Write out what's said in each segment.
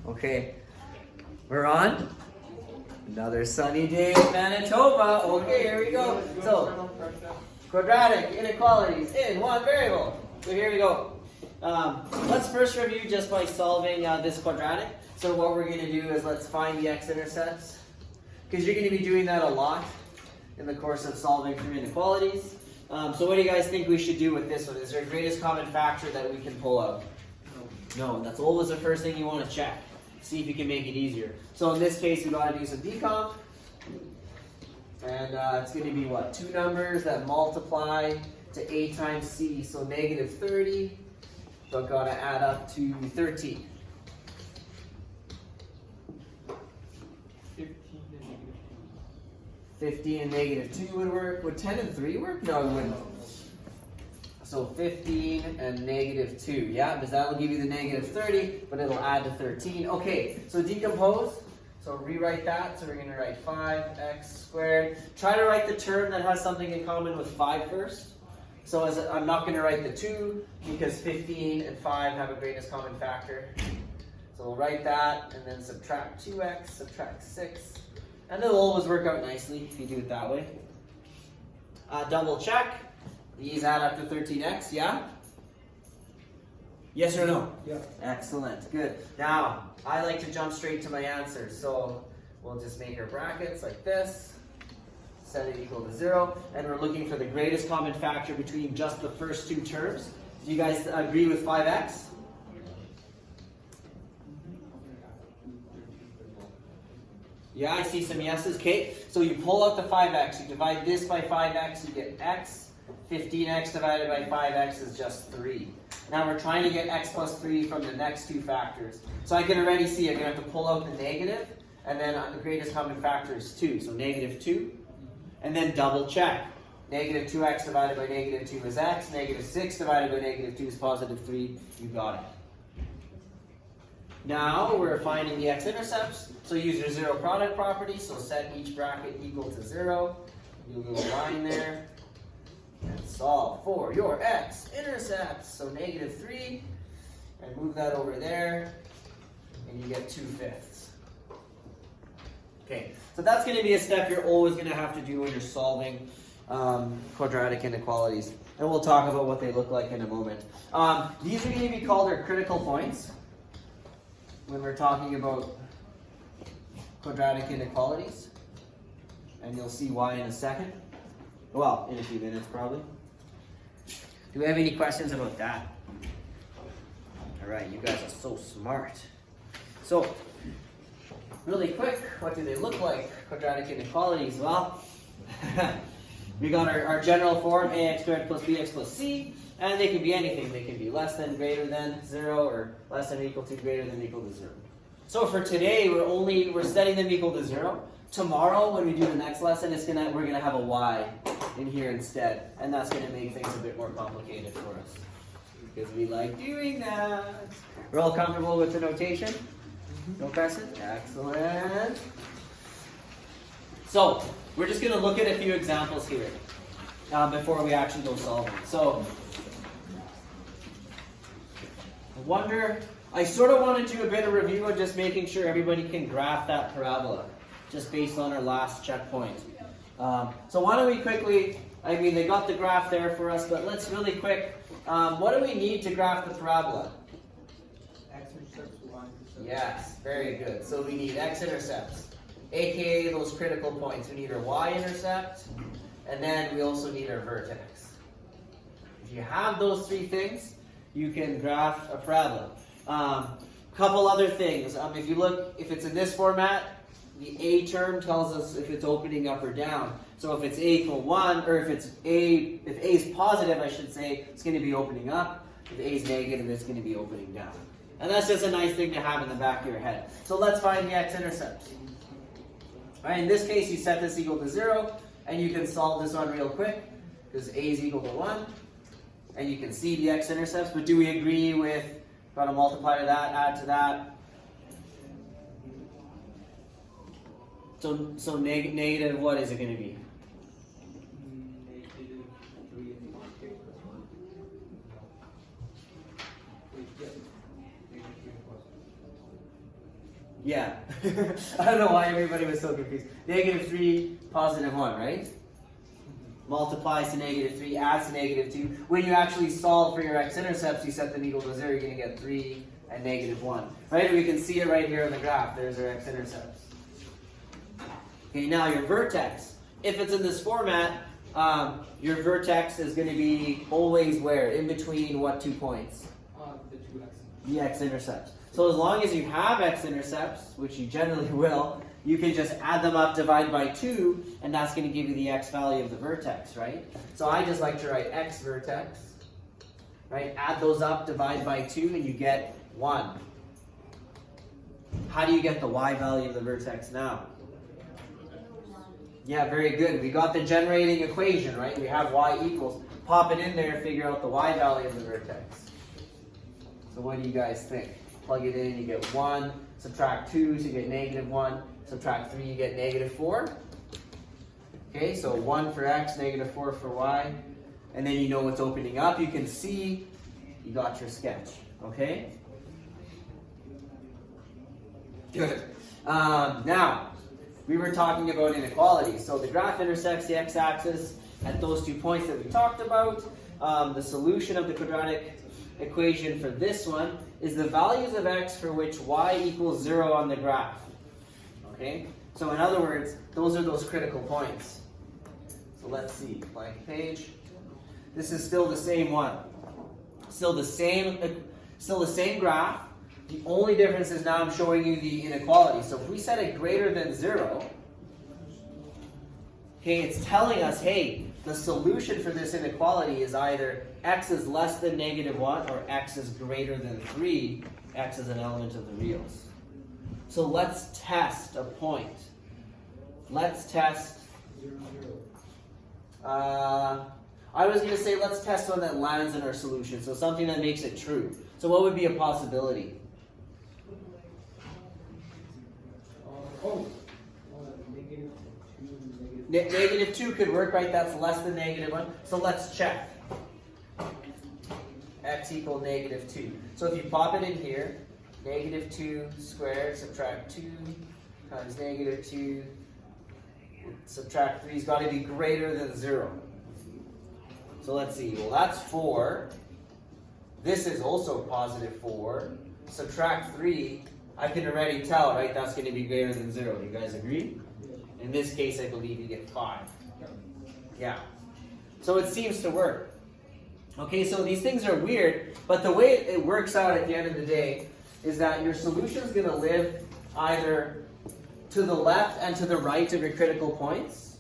Okay, we're on. Another sunny day in Manitoba. Okay, here we go. So, quadratic inequalities in one variable. So here we go. Let's first review just by solving this quadratic. So what we're going to do is let's find the x-intercepts, because you're going to be doing that a lot in the course of solving through inequalities. So what do you guys think we should do with this one? Is there a greatest common factor that we can pull out? No, and that's always the first thing you want to check. See if you can make it easier. So in this case, we got to do some decomp. And it's going to be what? Two numbers that multiply to a times c. So negative 30, but got to add up to 13. 15 and negative 2 would work. Would 10 and 3 work? No, it wouldn't. So 15 and negative 2. Yeah, because that will give you the negative 30, but it'll add to 13. Okay, so decompose. So rewrite that. So we're going to write 5x squared. Try to write the term that has something in common with 5 first. So I'm not going to write the 2 because 15 and 5 have a greatest common factor. So we'll write that and then subtract 2x, subtract 6. And it'll always work out nicely if you do it that way. Double check. These add up to 13x, yeah? Yes or no? Yeah. Excellent, good. Now, I like to jump straight to my answer. So we'll just make our brackets like this. Set it equal to 0. And we're looking for the greatest common factor between just the first two terms. Do you guys agree with 5x? Yeah, I see some yeses. Okay, so you pull out the 5x. You divide this by 5x, you get x. 15x divided by 5x is just 3. Now we're trying to get x plus 3 from the next two factors. So I can already see I'm going to have to pull out the negative, and then the greatest common factor is 2. So negative 2. And then double check. Negative 2x divided by negative 2 is x. Negative 6 divided by negative 2 is positive 3. You got it. Now we're finding the x-intercepts. So use your zero product property. So set each bracket equal to 0. Do a little line there. And solve for your x-intercepts. So negative 3. And move that over there. And you get 2/5. Okay, so that's going to be a step you're always going to have to do when you're solving quadratic inequalities. And we'll talk about what they look like in a moment. These are going to be called our critical points when we're talking about quadratic inequalities. And you'll see why in a second. Well, in a few minutes probably. Do we have any questions about that? All right, you guys are so smart. So, really quick, what do they look like? Quadratic inequalities. Well, we got our general form, ax squared plus bx plus c, and they can be anything. They can be less than, greater than 0, or less than or equal to, greater than or equal to 0. So for today, we're setting them equal to 0. Tomorrow, when we do the next lesson, we're gonna have a y in here instead, and that's gonna make things a bit more complicated for us because we like doing that. We're all comfortable with the notation? No questions? Excellent. So we're just gonna look at a few examples here before we actually go solving. So I sort of want to do a bit of review of just making sure everybody can graph that parabola, just based on our last checkpoint. So why don't we quickly, they got the graph there for us, but let's really quick, what do we need to graph the parabola? X-intercepts, Y-intercepts. Yes, very good. So we need x-intercepts, aka those critical points. We need our y-intercept, and then we also need our vertex. If you have those three things, you can graph a parabola. Couple other things. If you look, if it's in this format, the a term tells us if it's opening up or down. So if it's a equal 1, or if a is positive, I should say, it's going to be opening up. If a is negative, it's going to be opening down. And that's just a nice thing to have in the back of your head. So let's find the x-intercepts. All right, in this case, you set this equal to 0, and you can solve this one real quick, because a is equal to 1, and you can see the x-intercepts. But do we agree with, got to multiply to that, add to that? So negative, what is it going to be? Negative 3 and k plus 1. Wait, yeah. Negative 3 plus 1. Yeah. I don't know why everybody was so confused. Negative 3, positive 1, right? Multiplies to negative 3, adds to negative 2. When you actually solve for your x-intercepts, you set them equal to 0, you're going to get 3 and negative 1. Right? And we can see it right here on the graph. There's our x-intercepts. Okay, now your vertex. If it's in this format, your vertex is going to be always where? In between what 2 points? The two X's. The x-intercepts. So as long as you have x-intercepts, which you generally will, you can just add them up, divide by 2, and that's going to give you the x value of the vertex, right? So I just like to write x vertex, right? Add those up, divide by 2, and you get 1. How do you get the y value of the vertex now? Yeah, very good. We got the generating equation, right? We have y equals. Pop it in there, figure out the y value of the vertex. So what do you guys think? Plug it in, you get 1. Subtract 2, so you get negative 1. Subtract 3, you get negative 4. Okay, so 1 for x, negative 4 for y. And then you know what's opening up. You can see you got your sketch. Okay? Good. Now, we were talking about inequalities. So the graph intersects the x-axis at those 2 points that we talked about. The solution of the quadratic equation for this one is the values of x for which y equals 0 on the graph. Okay? So in other words, those are those critical points. So let's see, blank page. This is still the same one. Still the same graph. The only difference is now I'm showing you the inequality. So if we set it greater than 0, okay, it's telling us, hey, the solution for this inequality is either x is less than negative 1 or x is greater than 3. X is an element of the reals. So let's test a point. Let's test. I was going to say let's test one that lands in our solution. So something that makes it true. So what would be a possibility? Negative 2 could work, right? That's less than negative 1. So let's check. X equal negative 2. So if you pop it in here, negative 2 squared, subtract 2 times negative 2, subtract 3 has got to be greater than 0. So let's see. Well, that's 4. This is also positive 4. Subtract 3. I can already tell, right? That's going to be greater than 0. Do you guys agree? In this case, I believe you get 5. Yeah. So it seems to work. Okay, so these things are weird, but the way it works out at the end of the day is that your solution is going to live either to the left and to the right of your critical points.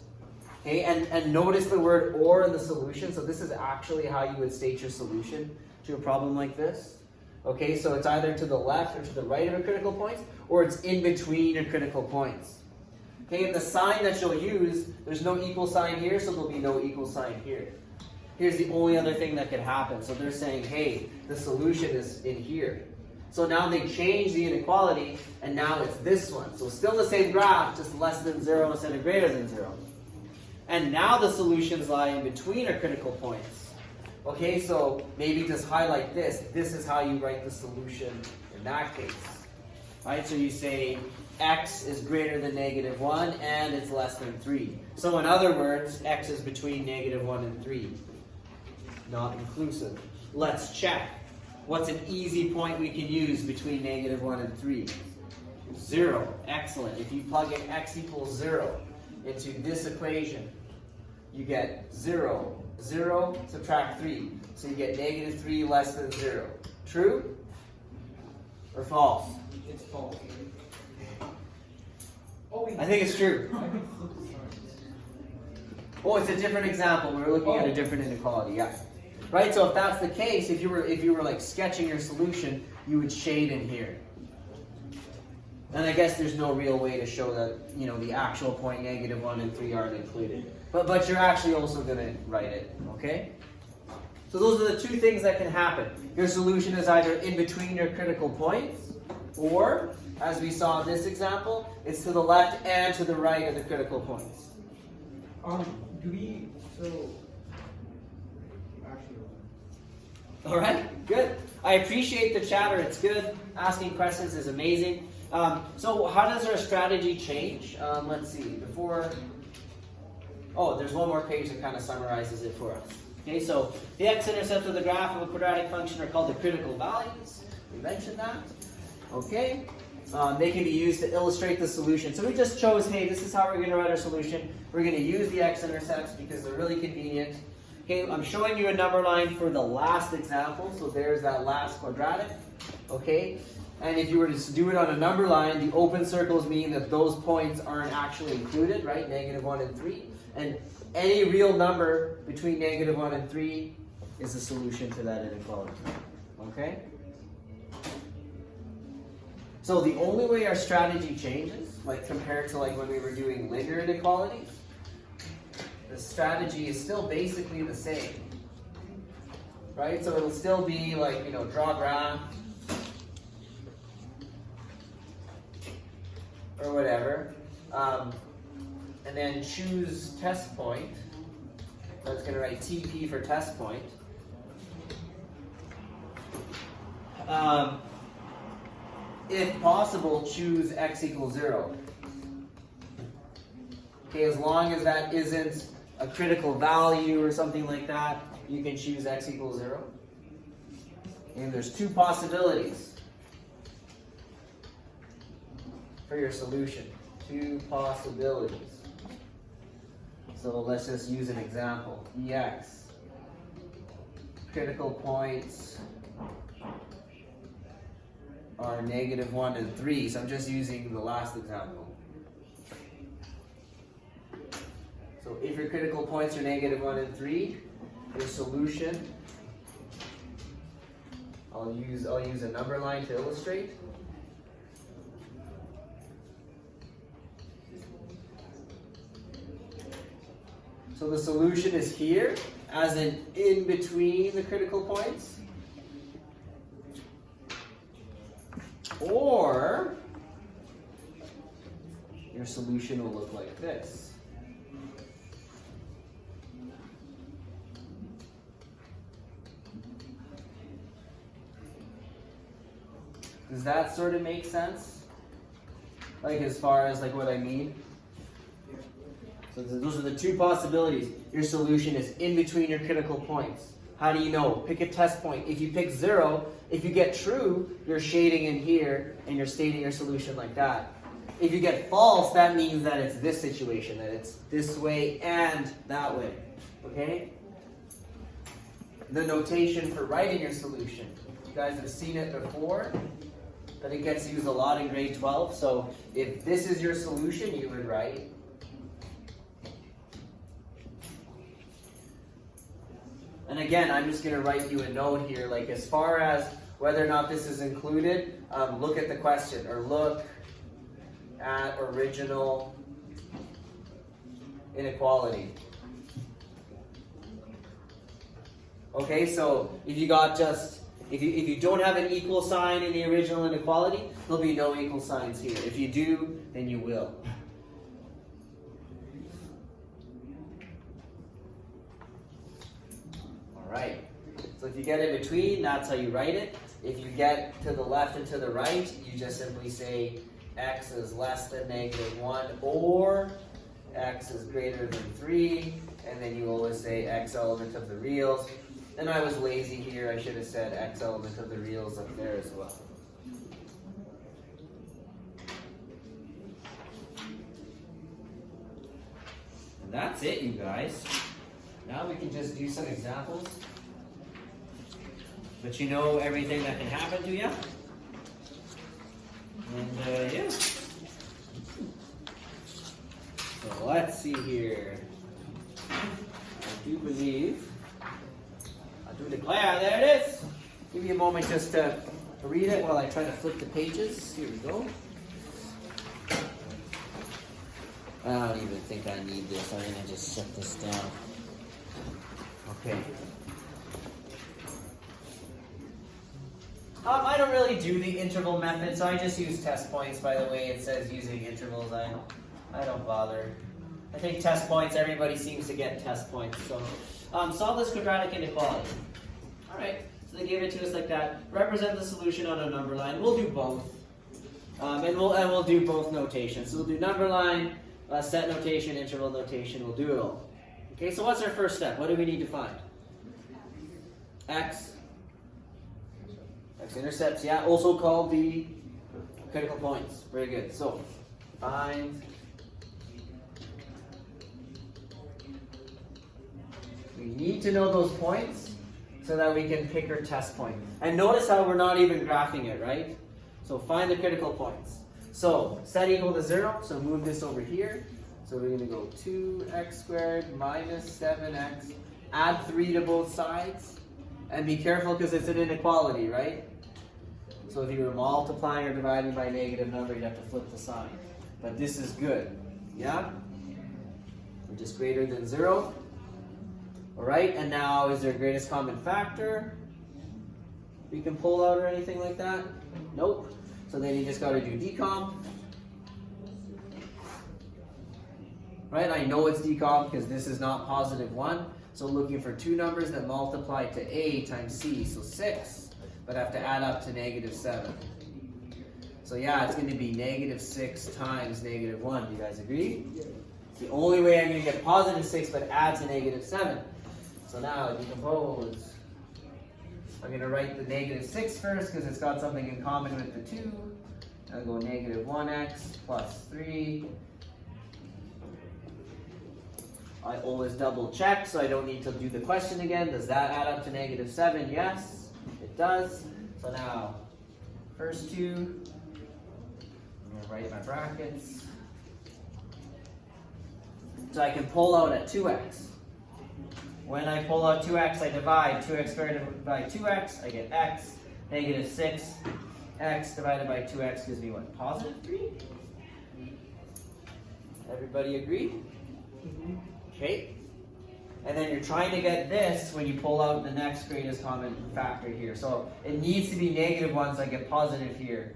Okay, and notice the word or in the solution. So this is actually how you would state your solution to a problem like this. Okay, so it's either to the left or to the right of your critical points, or it's in between your critical points. Okay, and the sign that you'll use, there's no equal sign here, so there'll be no equal sign here. Here's the only other thing that could happen. So they're saying, hey, the solution is in here. So now they change the inequality, and now it's this one. So still the same graph, just less than 0 instead of greater than 0. And now the solutions lie in between our critical points. Okay, so maybe just highlight this. This is how you write the solution in that case. Right, so you say x is greater than negative 1 and it's less than 3. So in other words, x is between negative 1 and 3. Not inclusive. Let's check. What's an easy point we can use between negative 1 and 3? 0. Excellent. If you plug in x equals 0 into this equation, you get 0. 0, subtract 3. So you get negative 3 less than 0. True? Or false? It's false. I think it's true. Oh, it's a different example. We were looking at a different inequality. Yeah. Right? So if that's the case, if you were like sketching your solution, you would shade in here. And I guess there's no real way to show that, you know, the actual point negative 1 and 3 aren't included. But you're actually also going to write it, okay? So those are the two things that can happen. Your solution is either in between your critical points, or, as we saw in this example, it's to the left and to the right of the critical points. All right, good. I appreciate the chatter. It's good. Asking questions is amazing. So how does our strategy change? Let's see, there's one more page that kind of summarizes it for us. Okay, so the x-intercepts of the graph of a quadratic function are called the critical values. We mentioned that. Okay, they can be used to illustrate the solution. So we just chose, hey, this is how we're going to write our solution. We're going to use the x-intercepts because they're really convenient. Okay, I'm showing you a number line for the last example. So there's that last quadratic. Okay, and if you were to do it on a number line, the open circles mean that those points aren't actually included, right? -1 and 3. And any real number between -1 and 3 is a solution to that inequality. Okay? So the only way our strategy changes, like compared to like when we were doing linear inequalities, the strategy is still basically the same. Right? So it'll still be like, draw graph or whatever. And then choose test point. So it's going to write TP for test point. If possible, choose x equals 0. Okay, as long as that isn't a critical value or something like that, you can choose x equals 0. And there's two possibilities for your solution. Two possibilities. So let's just use an example. Ex. Critical points are -1 and 3. So I'm just using the last example. So if your critical points are -1 and 3, your solution, I'll use a number line to illustrate. So the solution is here, as in between the critical points. Or your solution will look like this. Does that sort of make sense? Like as far as like what I mean? So those are the two possibilities. Your solution is in between your critical points. How do you know? Pick a test point. If you pick 0, if you get true, you're shading in here and you're stating your solution like that. If you get false, that means that it's this situation, that it's this way and that way. Okay? The notation for writing your solution. You guys have seen it before, but it gets used a lot in grade 12. So if this is your solution, you would write . And again, I'm just going to write you a note here, like as far as whether or not this is included, look at the question, or look at original inequality. Okay, so if you got if you don't have an equal sign in the original inequality, there'll be no equal signs here. If you do, then you will. Right. So if you get in between, that's how you write it. If you get to the left and to the right, you just simply say x is less than -1 or x is greater than 3, and then you always say x element of the reals. And I was lazy here, I should have said x element of the reals up there as well. And that's it, you guys. Now we can just do some examples. But you know everything that can happen to you. And yeah. So let's see here. I do believe, I do declare, there it is. Give me a moment just to read it while I try to flip the pages. Here we go. I don't even think I need this. I'm going to just set this down. Okay. I don't really do the interval method, so I just use test points. By the way, it says using intervals. I don't bother. I think test points, everybody seems to get test points. So solve this quadratic inequality. All right, so they gave it to us like that. Represent the solution on a number line. We'll do both. And we'll do both notations. So we'll do number line, set notation, interval notation. We'll do it all. Okay, so what's our first step? What do we need to find? X-intercepts, yeah, also called the critical points. Very good. So, find we need to know those points so that we can pick our test point. And notice how we're not even graphing it, right? So find the critical points. So set equal to 0, so move this over here. So we're going to go 2x squared minus 7x, add 3 to both sides, and be careful because it's an inequality, right? So if you were multiplying or dividing by a negative number, you'd have to flip the sign. But this is good, yeah? Which is greater than 0. All right, and now is there a greatest common factor we can pull out or anything like that? Nope. So then you just got to do decomp. Right, I know it's decomp because this is not positive 1. So looking for 2 numbers that multiply to a times c, so 6, but have to add up to negative 7. So yeah, it's going to be negative 6 times negative 1. Do you guys agree? It's the only way I'm going to get positive 6, but add to negative 7. So now decompose. I'm going to write the negative 6 first because it's got something in common with the 2. I'll go negative 1x plus 3. I always double check so I don't need to do the question again. Does that add up to negative 7? Yes, it does. So now, first 2. I'm going to write my brackets. So I can pull out at 2x. When I pull out 2x, I divide 2x squared by 2x, I get x. Negative 6, x divided by 2x gives me what? Positive 3? Everybody agree? Okay. And then you're trying to get this when you pull out the next greatest common factor here. So it needs to be negative 1, so I get positive here.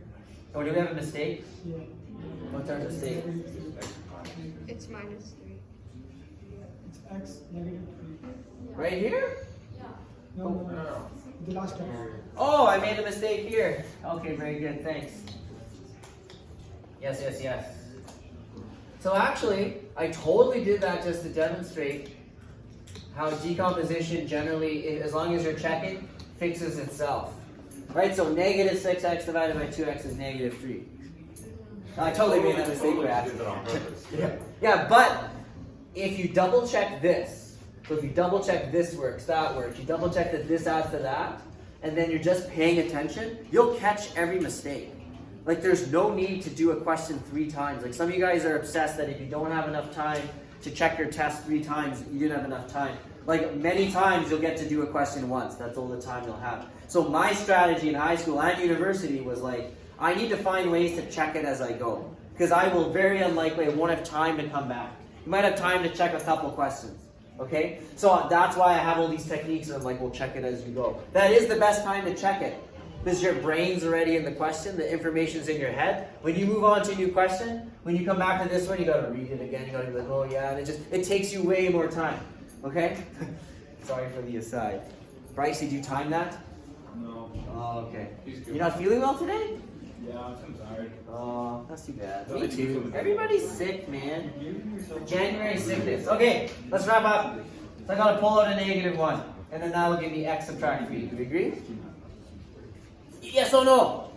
Oh, do we have a mistake? Yeah. What's our mistake? It's minus 3. It's x negative 3. Right here? No. The last one. Oh, I made a mistake here. Okay, very good, thanks. Yes, yes, yes. So actually, I totally did that just to demonstrate how decomposition generally, as long as you're checking, fixes itself. Right, so negative 6x divided by 2x is negative 3. I totally made that mistake, Brad. Yeah, but if you double check this, so if you double check this works, that works, you double check that this adds to that, and then you're just paying attention, you'll catch every mistake. Like there's no need to do a question 3 times. Like some of you guys are obsessed that if you don't have enough time to check your test 3 times, you didn't have enough time. Like many times you'll get to do a question once. That's all the time you'll have. So my strategy in high school and university was like, I need to find ways to check it as I go. Because I will very unlikely, I won't have time to come back. You might have time to check a couple questions. Okay? So that's why I have all these techniques and I'm like, we'll check it as you go. That is the best time to check it. Because your brain's already in the question, the information's in your head. When you move on to a new question, when you come back to this one, you gotta read it again, you gotta be like, oh yeah, and it takes you way more time. Okay? Sorry for the aside. Bryce, did you time that? No. Oh, okay. You're not feeling well today? Yeah, I'm tired. Oh, that's too bad. Me too. Everybody's sick, man. January sickness. Okay, let's wrap up. So I gotta pull out a negative 1. And then that'll give me x subtract 3. Do we agree? Yes or no?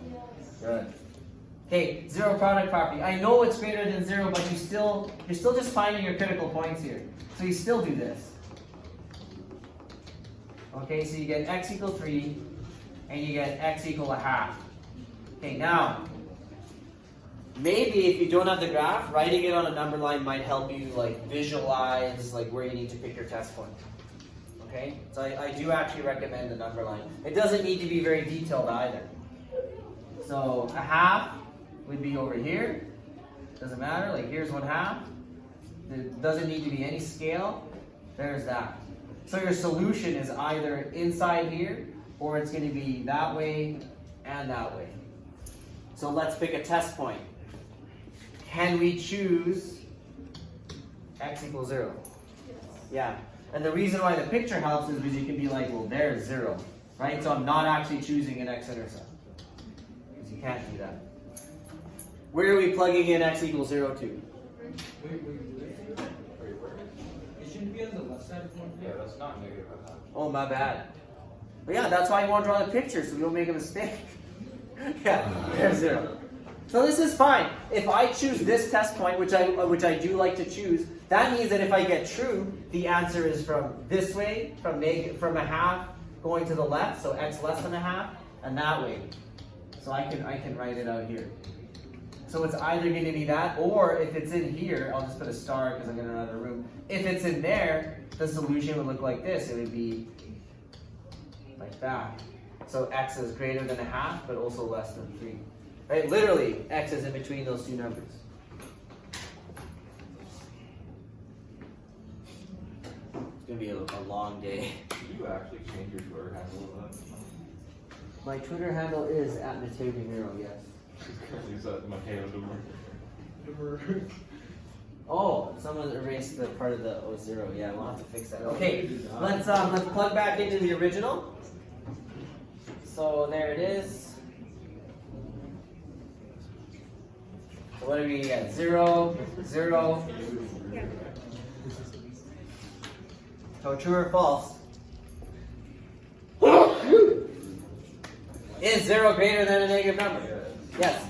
Good. Okay, zero product property. I know it's greater than 0, but you're still just finding your critical points here. So you still do this. Okay, so you get x equal 3, and you get x equal 1/2. Okay, now, maybe if you don't have the graph, writing it on a number line might help you like visualize like where you need to pick your test point. Okay, so I do actually recommend the number line. It doesn't need to be very detailed either. So 1/2 would be over here. Doesn't matter, like here's 1/2. There doesn't need to be any scale. There's that. So your solution is either inside here, or it's going to be that way and that way. So let's pick a test point. Can we choose x equals 0? Yeah. And the reason why the picture helps is because you can be like, well, there's 0. Right? So I'm not actually choosing an x-intercept. Because you can't do that. Where are we plugging in x equals 0 to? Wait, where? It shouldn't be on the left side of one. Yeah, that's not negative. Oh, my bad. But yeah, that's why you want to draw the picture so we don't make a mistake. Yeah, there's 0. So this is fine. If I choose this test point, which I do like to choose, that means that if I get true, the answer is from this way, from a half going to the left, so x less than a half, and that way. So I can write it out here. So it's either going to be that, or if it's in here, I'll just put a star because I'm in another room. If it's in there, the solution would look like this. It would be like that. So x is greater than a half, but also less than 3. Right? Literally, x is in between those two numbers. It's going to be a long day. Did you actually change your Twitter handle? My Twitter handle is @Mateo, yes. You said Mateo Dummer. Oh, someone erased the part of the 0. Yeah, we'll have to fix that. Okay, let's plug back into the original. So there it is. So what do we get? 0, 0. So true or false? Is 0 greater than a negative number? Yes.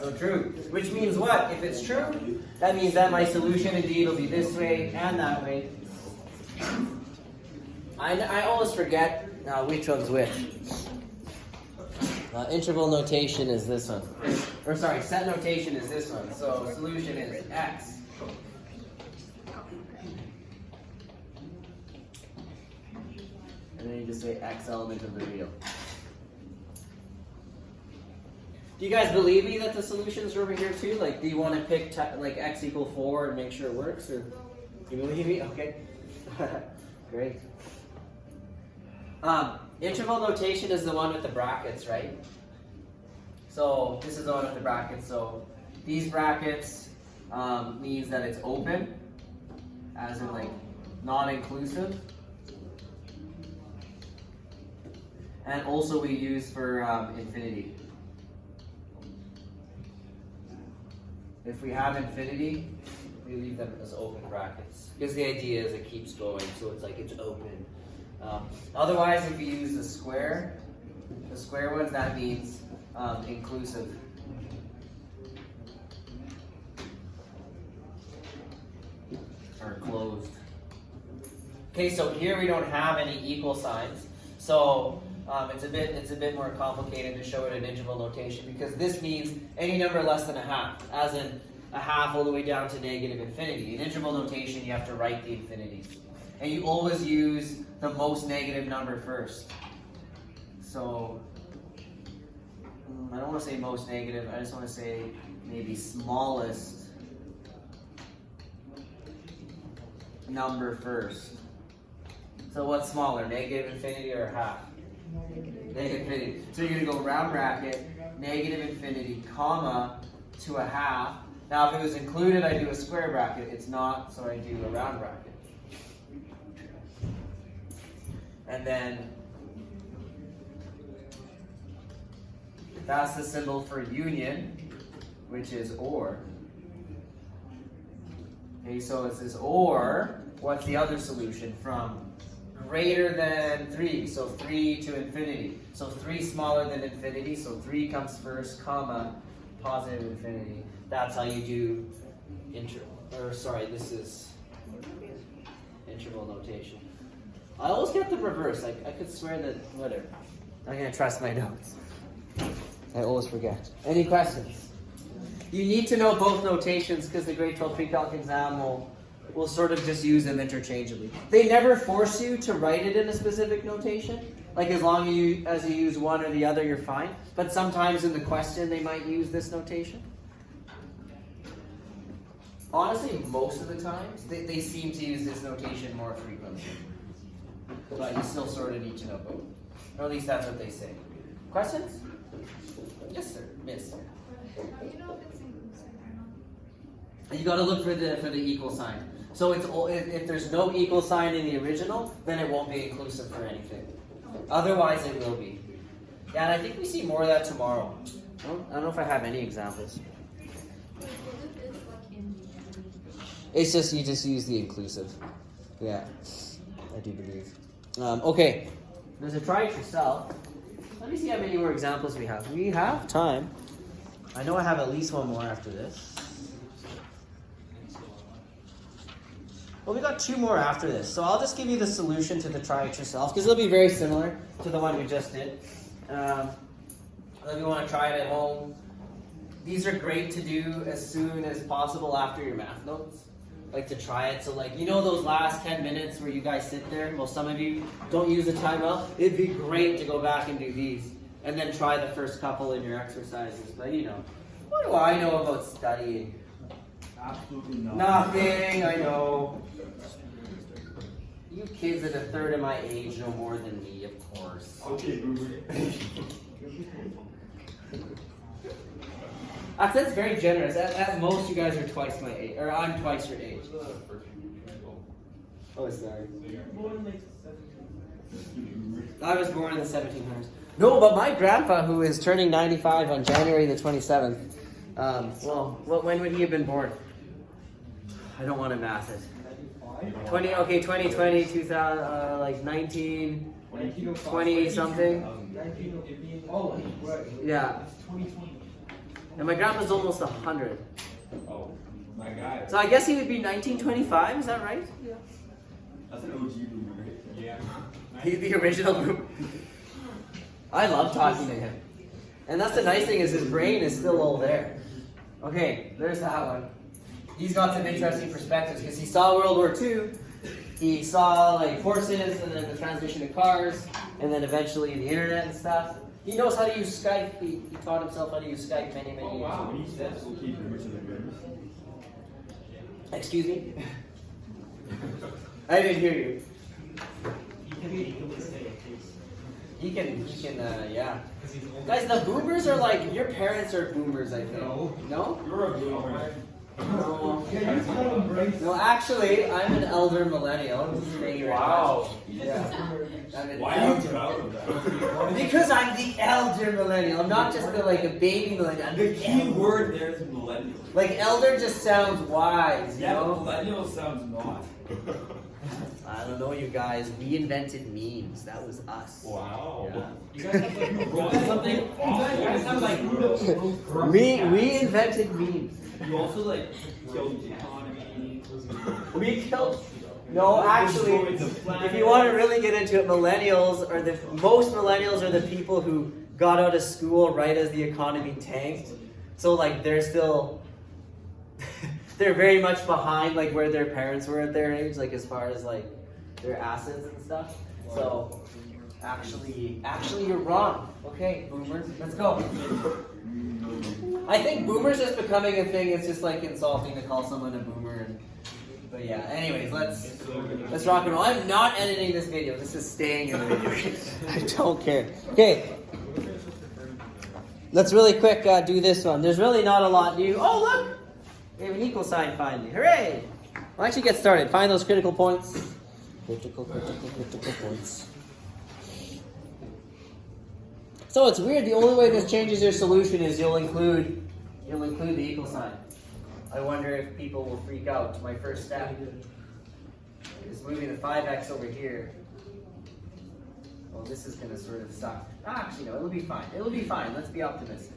So true. Which means what? If it's true, that means that my solution indeed will be this way and that way. I always forget which one's which. Interval notation is this one. Or sorry, set notation is this one. So solution is x. And then you just say x element of the real. Do you guys believe me that the solutions are over here too? Like, do you want to pick like x equal 4 and make sure it works? Or do you believe me? Okay. Great. Interval notation is the one with the brackets, right? So this is the one with the brackets. So these brackets means that it's open, as in like non-inclusive. And also we use for infinity. If we have infinity, we leave them as open brackets. Because the idea is it keeps going, so it's like it's open. Otherwise, if you use the square ones, that means inclusive. Or closed. Okay, so here we don't have any equal signs. So it's a bit more complicated to show it in interval notation because this means any number less than a half, as in a half all the way down to negative infinity. In interval notation, you have to write the infinities. And you always use the most negative number first. So, I don't want to say most negative, I just want to say maybe smallest number first. So what's smaller, negative infinity or half? Negative infinity. So you're going to go round bracket, negative infinity, comma, to a half. Now if it was included, I do a square bracket. It's not, so I do a round bracket. And then that's the symbol for union, which is or. Okay, so it says or, what's the other solution? From greater than 3, so 3 to infinity. So 3 smaller than infinity, so 3 comes first, comma, positive infinity. That's how you do this is interval notation. I always get the reverse. I could swear that, whatever. I'm going to trust my notes. I always forget. Any questions? You need to know both notations because the grade 12 pre-calc exam will sort of just use them interchangeably. They never force you to write it in a specific notation. Like as long as you use one or the other, you're fine. But sometimes in the question, they might use this notation. Honestly, most of the times, they seem to use this notation more frequently. But you still sort of need to know both. Or at least that's what they say. Questions? Yes, sir. Miss. Do you know if it's inclusive or not? You got to look for the equal sign. So if there's no equal sign in the original, then it won't be inclusive for anything. Otherwise, it will be. Yeah, and I think we see more of that tomorrow. I don't know if I have any examples. It's just, you just use the inclusive. Yeah, I do believe. Okay, there's a try it yourself. Let me see how many more examples we have. We have time. I know I have at least one more after this. Well, we got 2 more after this. So I'll just give you the solution to the try it yourself, because it'll be very similar to the one we just did. If you want to try it at home, these are great to do as soon as possible after your math notes. Like to try it. So like, you know those last 10 minutes where you guys sit there? Well, some of you don't use the timeout. It'd be great to go back and do these. And then try the first couple in your exercises. But you know, what do I know about studying? Absolutely not. Nothing, I know. You kids at a third of my age know more than me, of course. Okay, boomer. Actually, that's very generous. At most, you guys are twice my age, or I'm twice your age. Oh, sorry. I was born in the 1700s. No, but my grandpa, who is turning 95 on January the 27th, when would he have been born? I don't want to math it. 2020, 2000, like 19, 20 something. Oh, right. Yeah. It's 2020. And my grandpa's almost 100. Oh, my guy. So I guess he would be 1925, is that right? Yeah. That's an OG boomer, right? Yeah. He's the original group. I love talking to him. And that's the nice thing, is his brain is still all there. Okay, there's that one. He's got some interesting perspectives because he saw World War II, he saw like horses and then the transition to cars, and then eventually the internet and stuff. He knows how to use Skype. He taught himself how to use Skype many years ago. When he said okay, boomers are the winners. Excuse me? I didn't hear you. He can, yeah. Guys, the boomers are like, your parents are boomers, I think. No? You're a boomer. No. Yeah, you just gotta embrace No, actually, I'm an elder millennial. Thank you very much. Yeah. I'm an Why are you elder- proud of that? Because I'm the elder millennial. I'm not just like a baby millennial. I'm The the key elder. word there is millennial. Like elder just sounds wise, you Yeah, but know? millennial sounds not. I don't know, you guys. We invented memes. That was us. Wow. Yeah. You guys have like wrote something awful. You guys have like We invented memes. You also like killed the economy. We killed. No, actually, if you want to really get into it, most millennials are the people who got out of school right as the economy tanked. So like they're still, they're very much behind like where their parents were at their age, like as far as like their assets and stuff. So actually you're wrong. Okay, boomers, let's go. I think boomers is becoming a thing. It's just like insulting to call someone a boomer. But yeah, anyways, let's rock and roll. I'm not editing this video. This is staying in the video. I don't care. Okay. Let's really quick do this one. There's really not a lot new. Oh, look! We have an equal sign finally. Hooray! We'll actually get started. Find those critical points. Critical points. So it's weird. The only way this changes your solution is you'll include the equal sign. I wonder if people will freak out. My first step is moving the 5x over here. Well, this is going to sort of suck. Actually, no, it'll be fine. It'll be fine. Let's be optimistic.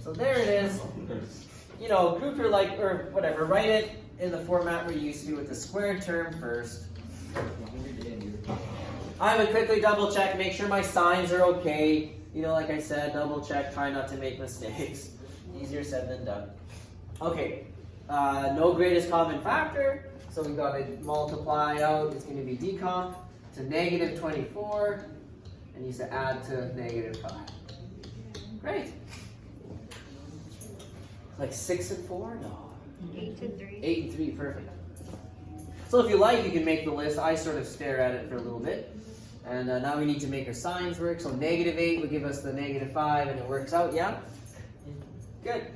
So there it is. You know, group or like, or whatever, write it in the format we're used to with the squared term first. I would quickly double check, make sure my signs are okay. You know, like I said, double check, try not to make mistakes. Easier said than done. Okay, no greatest common factor. So we got to multiply out, it's going to be decomp to negative 24. And you said add to negative 5. Great. Like 6 and 4? No. 8 to 3. 8 and 3, perfect. So if you like, you can make the list. I sort of stare at it for a little bit. And now we need to make our signs work. So negative 8 would give us the negative 5, and it works out, yeah? Good.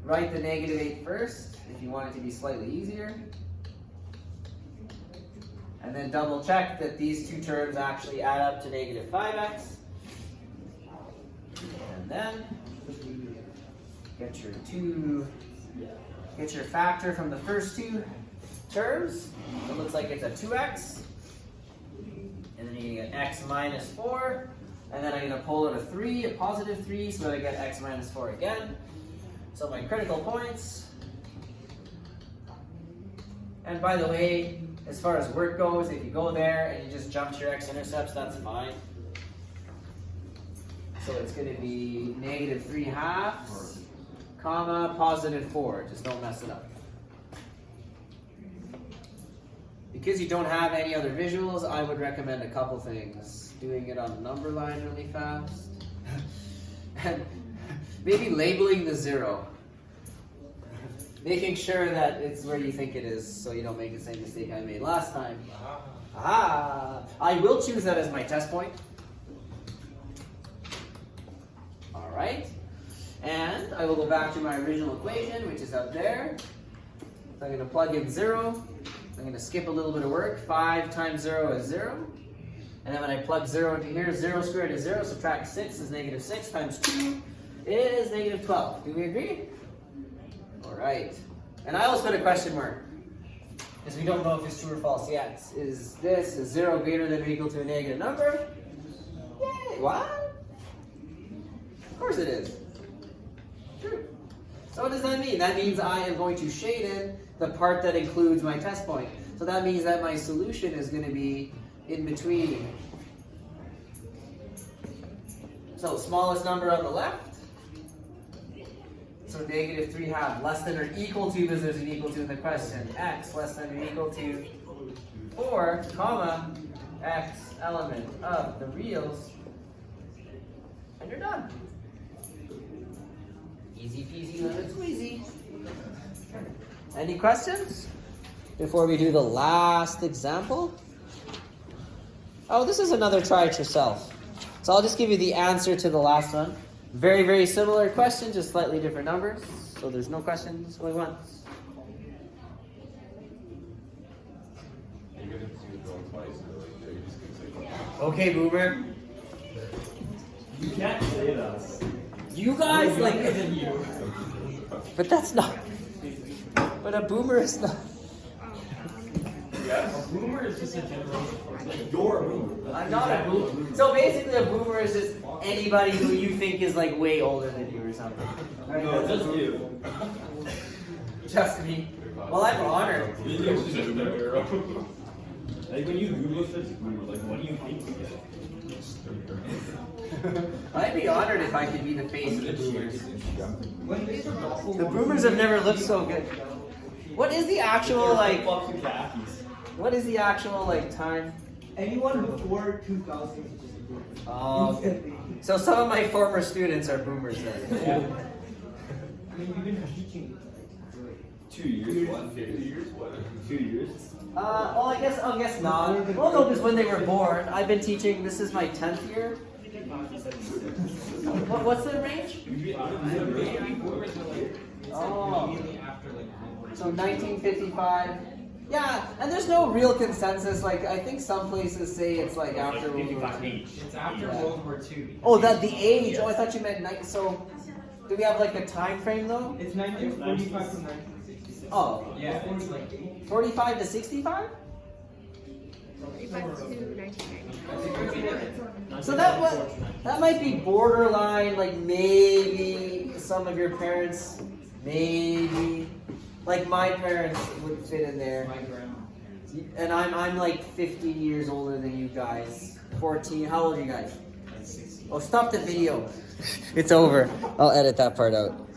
write the negative 8 first if you want it to be slightly easier. And then double check that these two terms actually add up to negative 5x. And then get your factor from the first two terms. It looks like it's a 2x. And then you're going to get x minus 4. And then I'm going to pull out a 3, a positive 3, so that I get x minus 4 again. So my critical points. And by the way, as far as work goes, if you go there and you just jump to your x-intercepts, that's fine. So it's going to be negative 3/2, comma, positive 4. Just don't mess it up. Because you don't have any other visuals, I would recommend a couple things. Doing it on the number line really fast. And maybe labeling the 0. Making sure that it's where you think it is, so you don't make the same mistake I made last time. I will choose that as my test point. Alright. And I will go back to my original equation, which is up there. So I'm going to plug in 0. I'm going to skip a little bit of work. 5 times 0 is 0. And then when I plug 0 into here, 0 squared is 0. Subtract 6 is negative 6 times 2 is negative 12. Do we agree? Alright. And I always put a question mark, because we don't know if it's true or false yet. Is 0 greater than or equal to a negative number? Yay! What? Of course it is. True. So what does that mean? That means I am going to shade in the part that includes my test point. So that means that my solution is going to be in between. So smallest number on the left. So negative 3/2, less than or equal to, because there's an equal to in the question. X less than or equal to 4, comma, x element of the reals. And you're done. Easy peasy lemon squeezy. Any questions before we do the last example? Oh, this is another try it yourself. So I'll just give you the answer to the last one. Very, very similar question, just slightly different numbers. So there's no questions going once. Okay, Boomer. You can't say that. You guys like you. But that's not. But a boomer is not. A boomer is just a generation. You're a boomer. I'm not a boomer. So basically, a boomer is just anybody who you think is like way older than you or something. No, just you. Just me. Well, I'm honored. Like when you Google such boomer, like what do you think? I'd be honored if I could be the face of the boomers. The boomers have never looked so good. What is the actual like? What is the actual like time? Anyone before 2000 is just a boomer. Oh, so some of my former students are boomers then. Yeah. I mean, you've been teaching. 2 years? What? 2 years? What? 2 years? Well, I guess not. Well, no, because when they were born, I've been teaching. This is my 10th year. What's the range? Oh, so 1955. Yeah, and there's no real consensus. Like, I think some places say it's like after World War II. It's after World War II. Oh, that the age. Oh, I thought you meant so. Do we have like a time frame though? It's 1945 to 1966. Oh, Yeah, it's like 45 to 65. So that might be borderline. Like maybe some of your parents, maybe like my parents would fit in there. my grandma. And I'm like 50 years older than you guys. 14. How old are you guys? Oh, stop the video. It's over. I'll edit that part out.